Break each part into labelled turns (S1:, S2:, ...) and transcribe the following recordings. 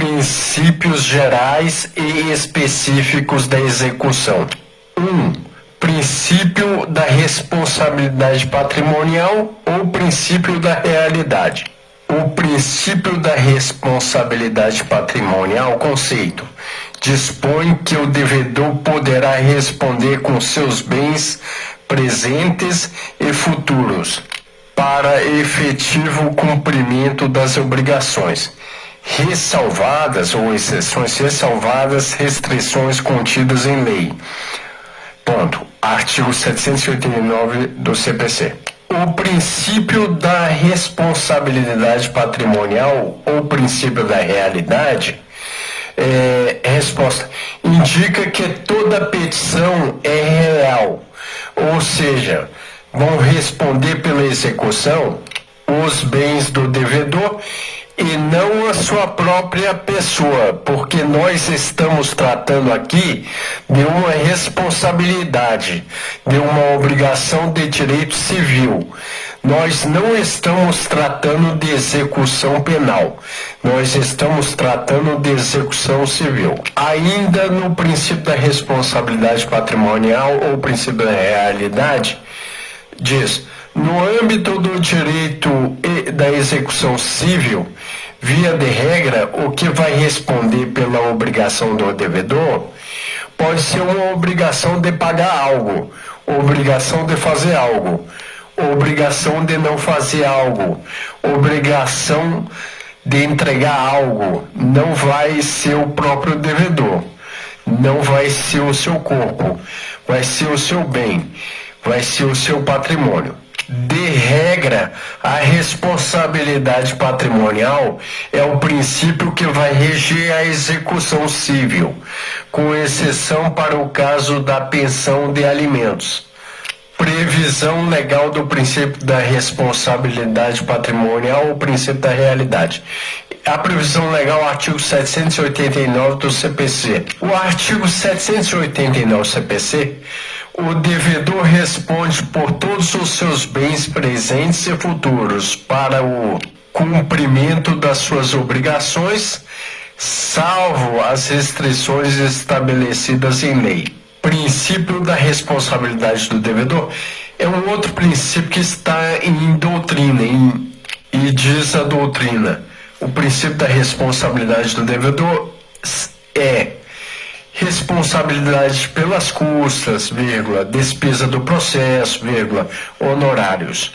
S1: princípios gerais e específicos da execução. 1. Princípio da responsabilidade patrimonial ou princípio da realidade. O princípio da responsabilidade patrimonial, conceito, dispõe que o devedor poderá responder com seus bens presentes e futuros para efetivo cumprimento das obrigações, ressalvadas ou exceções ressalvadas restrições contidas em lei. Ponto. Artigo 789 do CPC. O princípio da responsabilidade patrimonial ou princípio da realidade resposta indica que toda petição é real, ou seja, vão responder pela execução os bens do devedor e não a sua própria pessoa, porque nós estamos tratando aqui de uma responsabilidade, de uma obrigação de direito civil. Nós não estamos tratando de execução penal, nós estamos tratando de execução civil. Ainda no princípio da responsabilidade patrimonial ou princípio da realidade, diz: no âmbito do direito e da execução civil, via de regra, o que vai responder pela obrigação do devedor pode ser uma obrigação de pagar algo, obrigação de fazer algo, obrigação de não fazer algo, obrigação de entregar algo. Não vai ser o próprio devedor, não vai ser o seu corpo, vai ser o seu bem, vai ser o seu patrimônio. De regra, a responsabilidade patrimonial é o princípio que vai reger a execução civil, com exceção para o caso da pensão de alimentos. Previsão legal do princípio da responsabilidade patrimonial ou princípio da realidade. A previsão legal, artigo 789 do CPC. O artigo 789 do CPC, o devedor responde por todos os seus bens presentes e futuros para o cumprimento das suas obrigações, salvo as restrições estabelecidas em lei. Princípio da responsabilidade do devedor é um outro princípio que está em doutrina, e diz a doutrina: o princípio da responsabilidade do devedor é responsabilidade pelas custas, vírgula, despesa do processo, vírgula, honorários.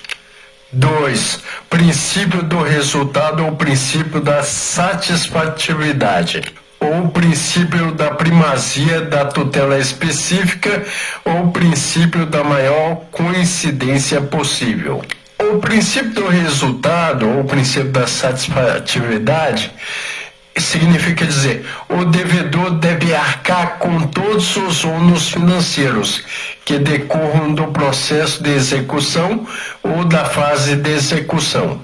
S1: 2. Princípio do resultado ou princípio da satisfatividade, ou princípio da primazia da tutela específica, ou princípio da maior coincidência possível. O princípio do resultado ou princípio da satisfatividade significa dizer: o devedor deve arcar com todos os ônus financeiros que decorram do processo de execução ou da fase de execução.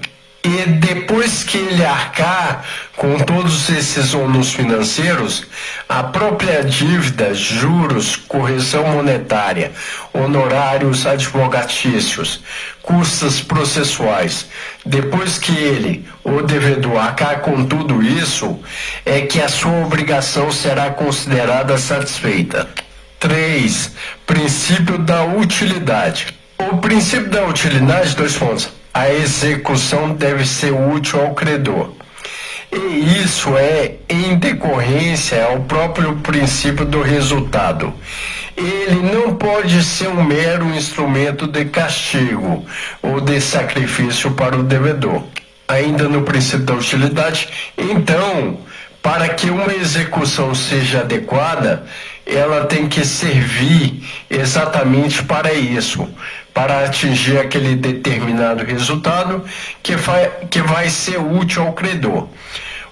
S1: E depois que ele arcar com todos esses ônus financeiros, a própria dívida, juros, correção monetária, honorários advogatícios, custas processuais, depois que ele, o devedor, arcar com tudo isso, é que a sua obrigação será considerada satisfeita. 3. Princípio da utilidade. O princípio da utilidade, 2 pontos. A execução deve ser útil ao credor. E isso é em decorrência ao próprio princípio do resultado. Ele não pode ser um mero instrumento de castigo ou de sacrifício para o devedor. Ainda no princípio da utilidade, então, para que uma execução seja adequada, ela tem que servir exatamente para isso, para atingir aquele determinado resultado que vai ser útil ao credor.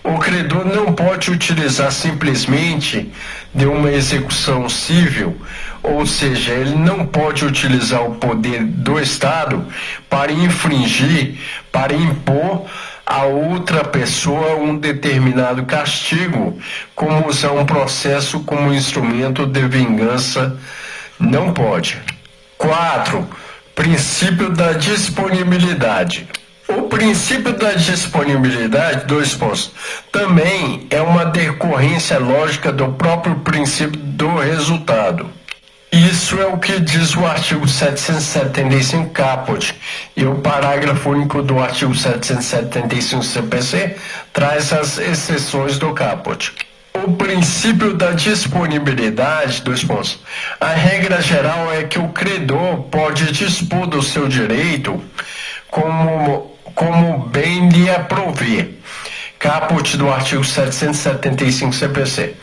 S1: O credor não pode utilizar simplesmente de uma execução civil, ou seja, ele não pode utilizar o poder do Estado para infringir, para impor a outra pessoa um determinado castigo, como usar um processo como instrumento de vingança. Não pode. 4. Princípio da disponibilidade. O princípio da disponibilidade, dois pontos, também é uma decorrência lógica do próprio princípio do resultado. Isso é o que diz o artigo 775 caput, e o parágrafo único do artigo 775 CPC traz as exceções do caput. O princípio da disponibilidade, dois pontos, a regra geral é que o credor pode dispor do seu direito como bem lhe aprouver. Caput do artigo 775 CPC.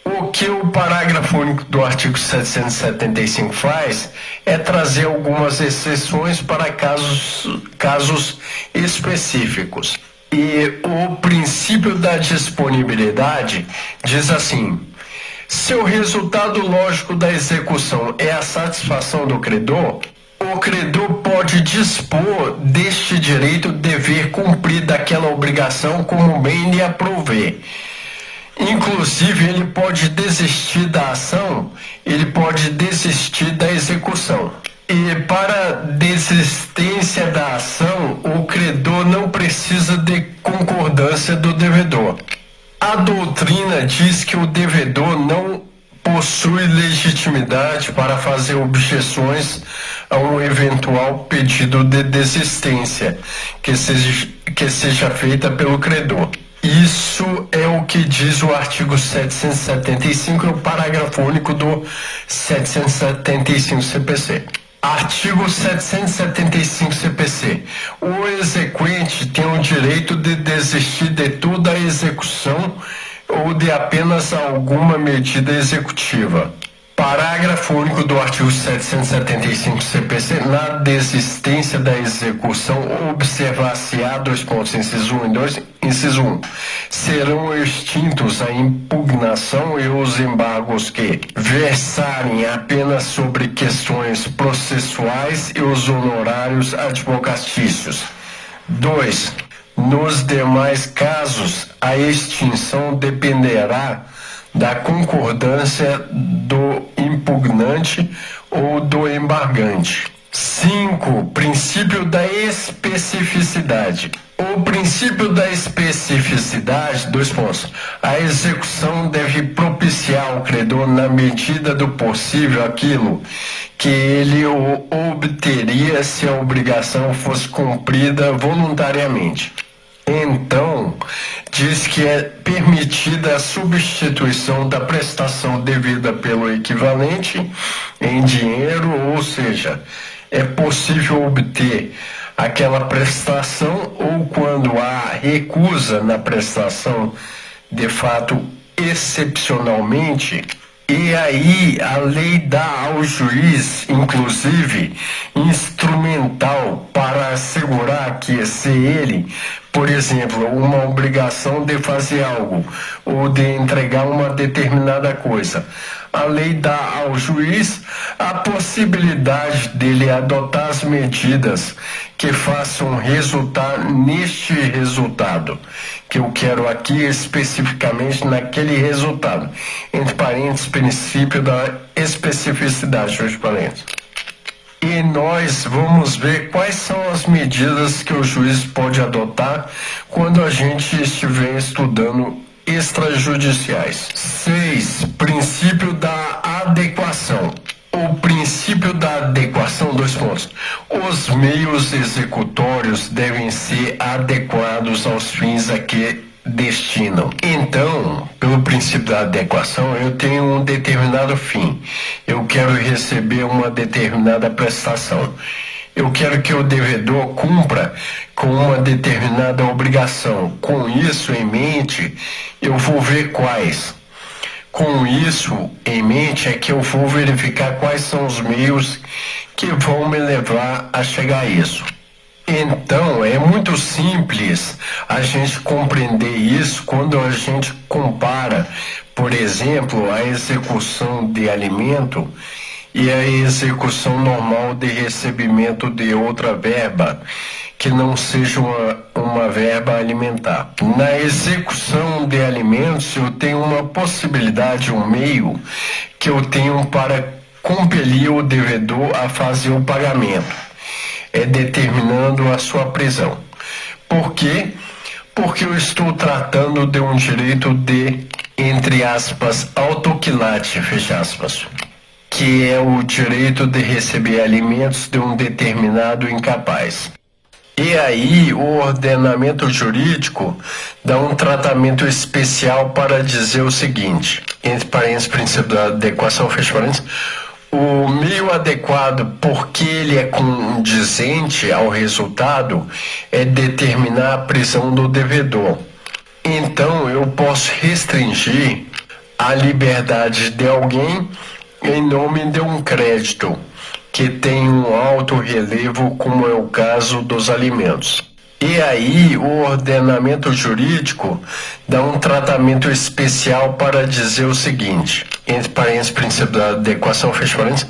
S1: O que o parágrafo único do artigo 775 faz é trazer algumas exceções para casos específicos. E o princípio da disponibilidade diz assim: se o resultado lógico da execução é a satisfação do credor, o credor pode dispor deste direito dever cumprir daquela obrigação como bem lhe aprouver. Inclusive, ele pode desistir da ação, ele pode desistir da execução. E para desistência da ação, o credor não precisa de concordância do devedor. A doutrina diz que o devedor não possui legitimidade para fazer objeções a um eventual pedido de desistência que seja feita pelo credor. Isso é o que diz o artigo 775 e o parágrafo único do 775 CPC. Artigo 775 CPC. O exequente tem o direito de desistir de toda a execução ou de apenas alguma medida executiva. Parágrafo único do artigo 775 CPC. Na desistência da execução, observar-se-á, dois pontos, inciso 1 e 2, inciso 1. Serão extintos a impugnação e os embargos que versarem apenas sobre questões processuais e os honorários advocatícios. 2. Nos demais casos, a extinção dependerá da concordância do impugnante ou do embargante. 5. Princípio da especificidade. O princípio da especificidade, dois pontos, a execução deve propiciar ao credor, na medida do possível, aquilo que ele obteria se a obrigação fosse cumprida voluntariamente. Então, diz que é permitida a substituição da prestação devida pelo equivalente em dinheiro, ou seja, é possível obter aquela prestação ou quando há recusa na prestação, de fato, excepcionalmente. E aí a lei dá ao juiz, inclusive, instrumental para assegurar que se ele, por exemplo, uma obrigação de fazer algo ou de entregar uma determinada coisa, a lei dá ao juiz a possibilidade dele adotar as medidas que façam resultar neste resultado, que eu quero aqui especificamente naquele resultado, entre parênteses, princípio da especificidade, fecha parênteses. E nós vamos ver quais são as medidas que o juiz pode adotar quando a gente estiver estudando extrajudiciais. 6. Princípio da adequação. O princípio da adequação, dois pontos. Os meios executórios devem ser adequados aos fins a que destinam. Então, pelo princípio da adequação, eu tenho um determinado fim. Eu quero receber uma determinada prestação. Eu quero que o devedor cumpra com uma determinada obrigação. Com isso em mente, eu vou ver quais. Com isso em mente é que eu vou verificar quais são os meios que vão me levar a chegar a isso. Então, é muito simples a gente compreender isso quando a gente compara, por exemplo, a execução de alimento e a execução normal de recebimento de outra verba, que não seja uma verba alimentar. Na execução de alimentos, eu tenho uma possibilidade, um meio que eu tenho para compelir o devedor a fazer o pagamento. determinando a sua prisão. Por quê? Porque eu estou tratando de um direito de, entre aspas, autoquilate, fecha aspas, que é o direito de receber alimentos de um determinado incapaz. E aí o ordenamento jurídico dá um tratamento especial para dizer o seguinte, entre parênteses, princípio da adequação, fecha parênteses, o meio adequado, porque ele é condizente ao resultado, é determinar a prisão do devedor. Então eu posso restringir a liberdade de alguém em nome de um crédito que tem um alto relevo, como é o caso dos alimentos. E aí o ordenamento jurídico dá um tratamento especial para dizer o seguinte, entre parênteses, princípio da adequação, fecha parênteses,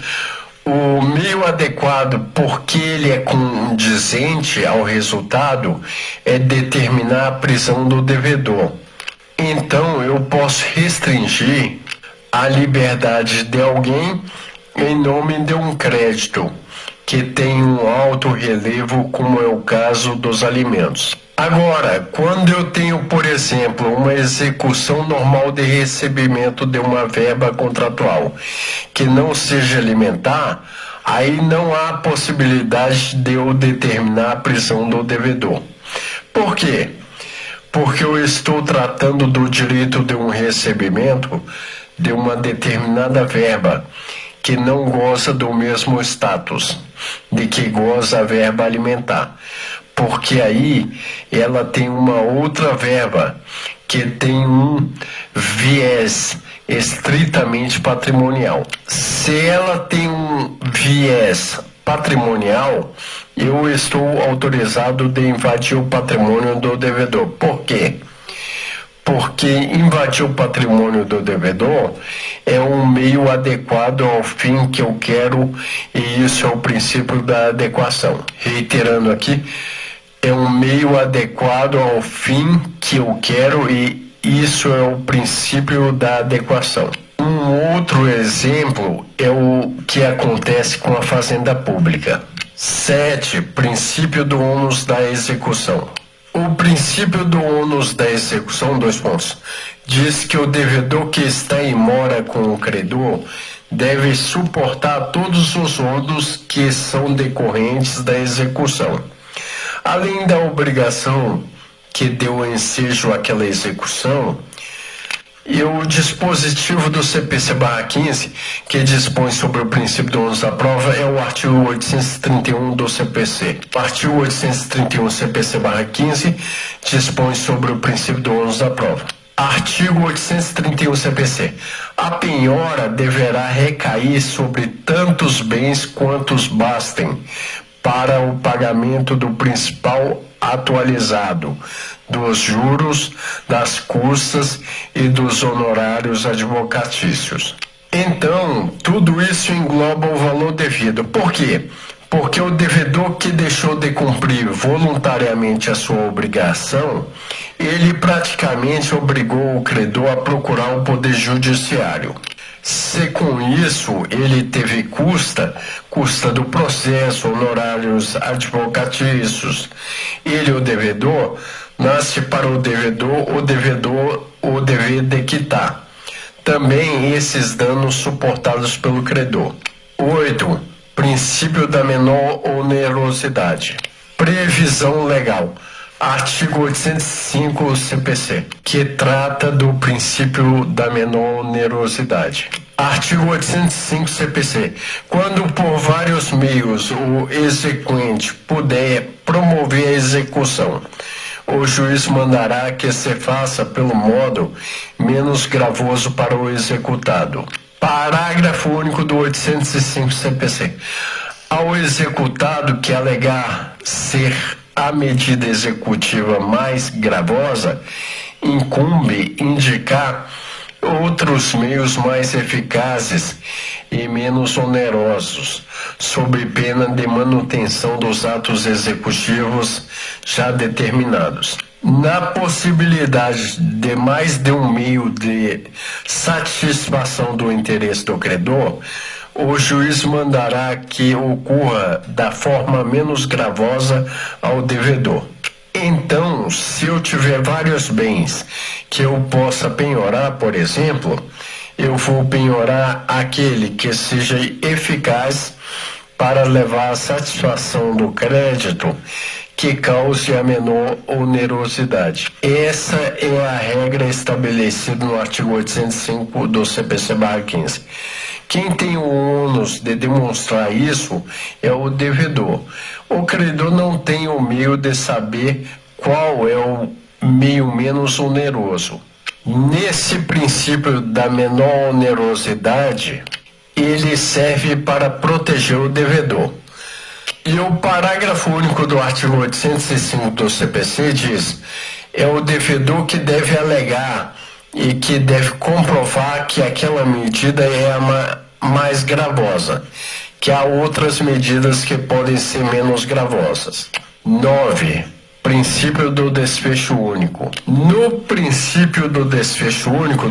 S1: o meio adequado, porque ele é condizente ao resultado, é determinar a prisão do devedor. Então eu posso restringir a liberdade de alguém em nome de um crédito que tem um alto relevo, como é o caso dos alimentos. Agora, quando eu tenho, por exemplo, uma execução normal de recebimento de uma verba contratual que não seja alimentar, aí não há possibilidade de eu determinar a prisão do devedor. Por quê? Porque eu estou tratando do direito de um recebimento de uma determinada verba que não goza do mesmo status de que goza a verba alimentar, porque aí ela tem uma outra verba que tem um viés estritamente patrimonial. Se ela tem um viés patrimonial, eu estou autorizado de invadir o patrimônio do devedor. Por quê? Porque invadir o patrimônio do devedor é um meio adequado ao fim que eu quero, e isso é o princípio da adequação. Reiterando aqui, é um meio adequado ao fim que eu quero, e isso é o princípio da adequação. Um outro exemplo é o que acontece com a fazenda pública. 7. Princípio do ônus da execução. O princípio do ônus da execução, diz que o devedor que está em mora com o credor deve suportar todos os ônus que são decorrentes da execução. Além da obrigação que deu ensejo àquela execução, e o dispositivo do CPC/15, que dispõe sobre o princípio do ônus da prova, é o artigo 831 do CPC. O artigo 831 CPC/15 dispõe sobre o princípio do ônus da prova. Artigo 831 CPC. A penhora deverá recair sobre tantos bens quantos bastem para o pagamento do principal atualizado, dos juros, das custas e dos honorários advocatícios. Então, tudo isso engloba o valor devido. Por quê? Porque o devedor que deixou de cumprir voluntariamente a sua obrigação, ele praticamente obrigou o credor a procurar o poder judiciário. Se com isso ele teve custa do processo, honorários advocatícios, ele, o devedor, nasce para o devedor o dever de quitar. Também esses danos suportados pelo credor. 8. Princípio da menor onerosidade. Previsão legal. Artigo 805 CPC, que trata do princípio da menor onerosidade. Artigo 805 CPC. Quando por vários meios o exequente puder promover a execução, o juiz mandará que se faça pelo modo menos gravoso para o executado. Parágrafo único do 805 CPC. Ao executado que alegar ser a medida executiva mais gravosa, incumbe indicar outros meios mais eficazes e menos onerosos, sob pena de manutenção dos atos executivos já determinados. Na possibilidade de mais de um meio de satisfação do interesse do credor, o juiz mandará que ocorra da forma menos gravosa ao devedor. Então, se eu tiver vários bens que eu possa penhorar, por exemplo, eu vou penhorar aquele que seja eficaz para levar à satisfação do crédito que cause a menor onerosidade. Essa é a regra estabelecida no artigo 805 do CPC/15. Quem tem o ônus de demonstrar isso é o devedor. O credor não tem o meio de saber qual é o meio menos oneroso. Nesse princípio da menor onerosidade, ele serve para proteger o devedor. E o parágrafo único do artigo 805 do CPC diz: é o devedor que deve alegar e que deve comprovar que aquela medida é a mais gravosa, que há outras medidas que podem ser menos gravosas. 9. Princípio do desfecho único. No princípio do desfecho único,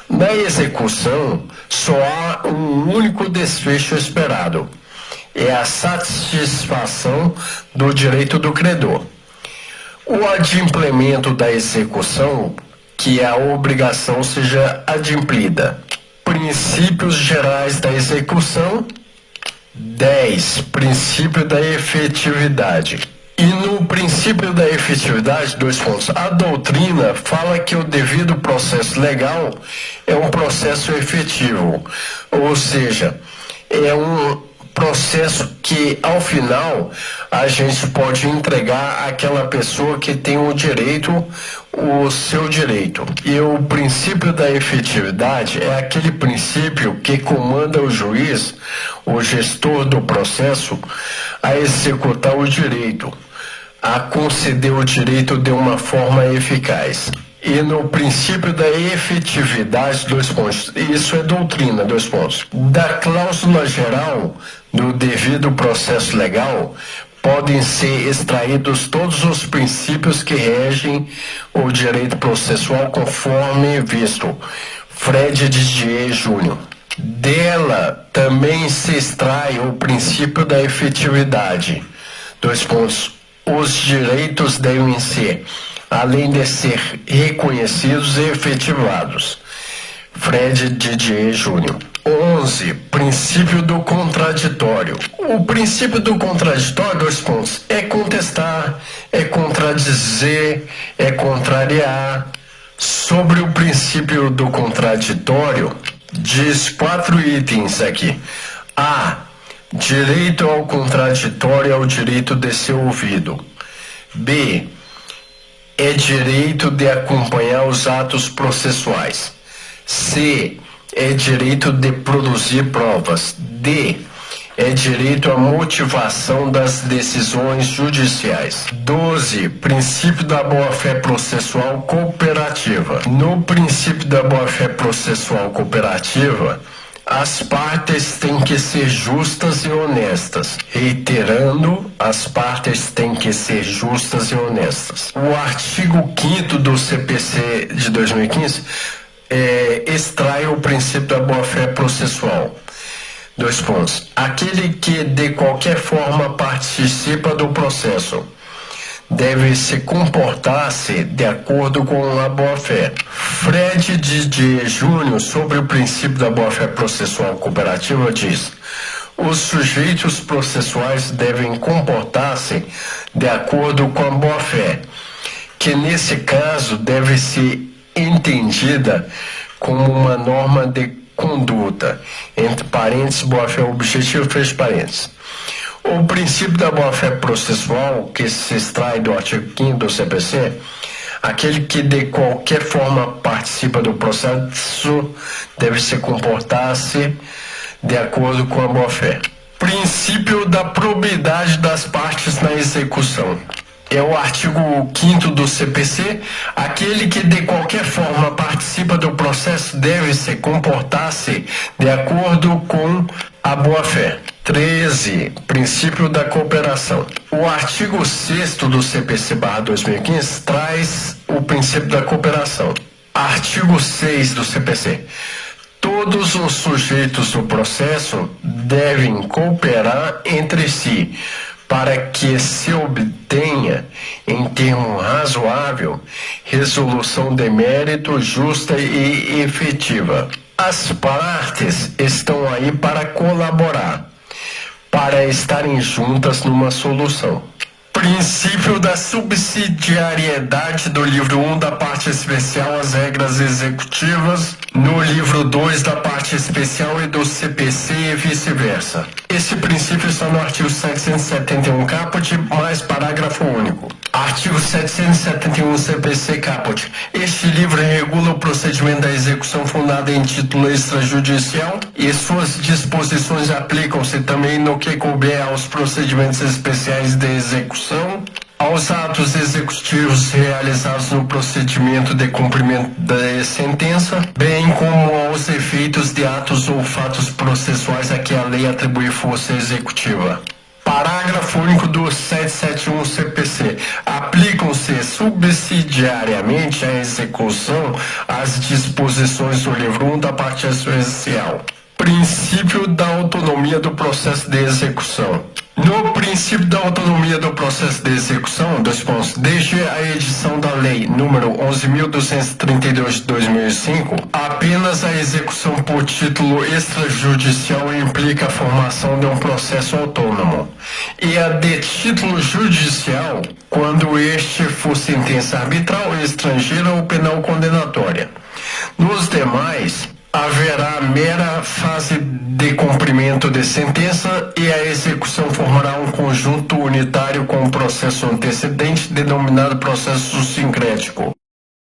S1: na execução, só há um único desfecho esperado. É a satisfação do direito do credor. O adimplemento da execução, que a obrigação seja adimplida. Princípios gerais da execução. 10. Princípio da efetividade. E no princípio da efetividade, a doutrina fala que o devido processo legal é um processo efetivo, ou seja, é um processo que, ao final, a gente pode entregar àquela pessoa que tem o direito, o seu direito. E o princípio da efetividade é aquele princípio que comanda o juiz, o gestor do processo, a executar o direito, a conceder o direito de uma forma eficaz. E no princípio da efetividade, isso é doutrina, da cláusula geral do devido processo legal, podem ser extraídos todos os princípios que regem o direito processual conforme visto. Fred Didier Júnior. Dela também se extrai o princípio da efetividade. Os direitos devem ser, além de ser reconhecidos e efetivados. Fred Didier Júnior. 11. Princípio do contraditório. O princípio do contraditório, é contestar, é contradizer, é contrariar. Sobre o princípio do contraditório, diz 4 itens aqui. A. Direito ao contraditório é o direito de ser ouvido. B. É direito de acompanhar os atos processuais. C. É direito de produzir provas. D. É direito à motivação das decisões judiciais. 12. Princípio da boa-fé processual cooperativa. No princípio da boa-fé processual cooperativa, as partes têm que ser justas e honestas. Reiterando, as partes têm que ser justas e honestas. O artigo 5º do CPC de 2015 extrai o princípio da boa-fé processual. Aquele que de qualquer forma participa do processo deve se comportar-se de acordo com a boa-fé. Fred Didier Júnior, sobre o princípio da boa-fé processual cooperativa, diz: os sujeitos processuais devem comportar-se de acordo com a boa-fé, que nesse caso deve ser entendida como uma norma de conduta, entre parênteses, boa-fé objetiva, fecha parênteses. O princípio da boa-fé processual, que se extrai do artigo 5º do CPC, aquele que de qualquer forma participa do processo deve se comportar-se de acordo com a boa-fé. Princípio da probidade das partes na execução. É o artigo 5º do CPC, aquele que de qualquer forma participa do processo deve se comportar-se de acordo com a boa-fé. 13. Princípio da cooperação. O artigo 6º do CPC/2015 traz o princípio da cooperação. Artigo 6 do CPC. Todos os sujeitos do processo devem cooperar entre si para que se obtenha, em termo razoável, resolução de mérito justa e efetiva. As partes estão aí para colaborar, para estarem juntas numa solução. Princípio da subsidiariedade do livro 1 da parte especial, as regras executivas, no livro 2 da parte especial e do CPC e vice-versa. Esse princípio está no artigo 771 caput, mais parágrafo único. Artigo 771 CPC caput. Este livro regula o procedimento da execução fundada em título extrajudicial e suas disposições aplicam-se também no que couber aos procedimentos especiais de execução, aos atos executivos realizados no procedimento de cumprimento da sentença, bem como aos efeitos de atos ou fatos processuais a que a lei atribui força executiva. Parágrafo único do 771 CPC. Aplicam-se subsidiariamente à execução as disposições do livro 1 da parte especial. Princípio da autonomia do processo de execução. No princípio da autonomia do processo de execução, desde a edição da Lei número 11.232 de 2005, apenas a execução por título extrajudicial implica a formação de um processo autônomo, e a de título judicial, quando este for sentença arbitral, estrangeira ou penal condenatória. Nos demais, haverá mera fase de cumprimento de sentença e a execução formará um conjunto unitário com o processo antecedente, denominado processo sincrético.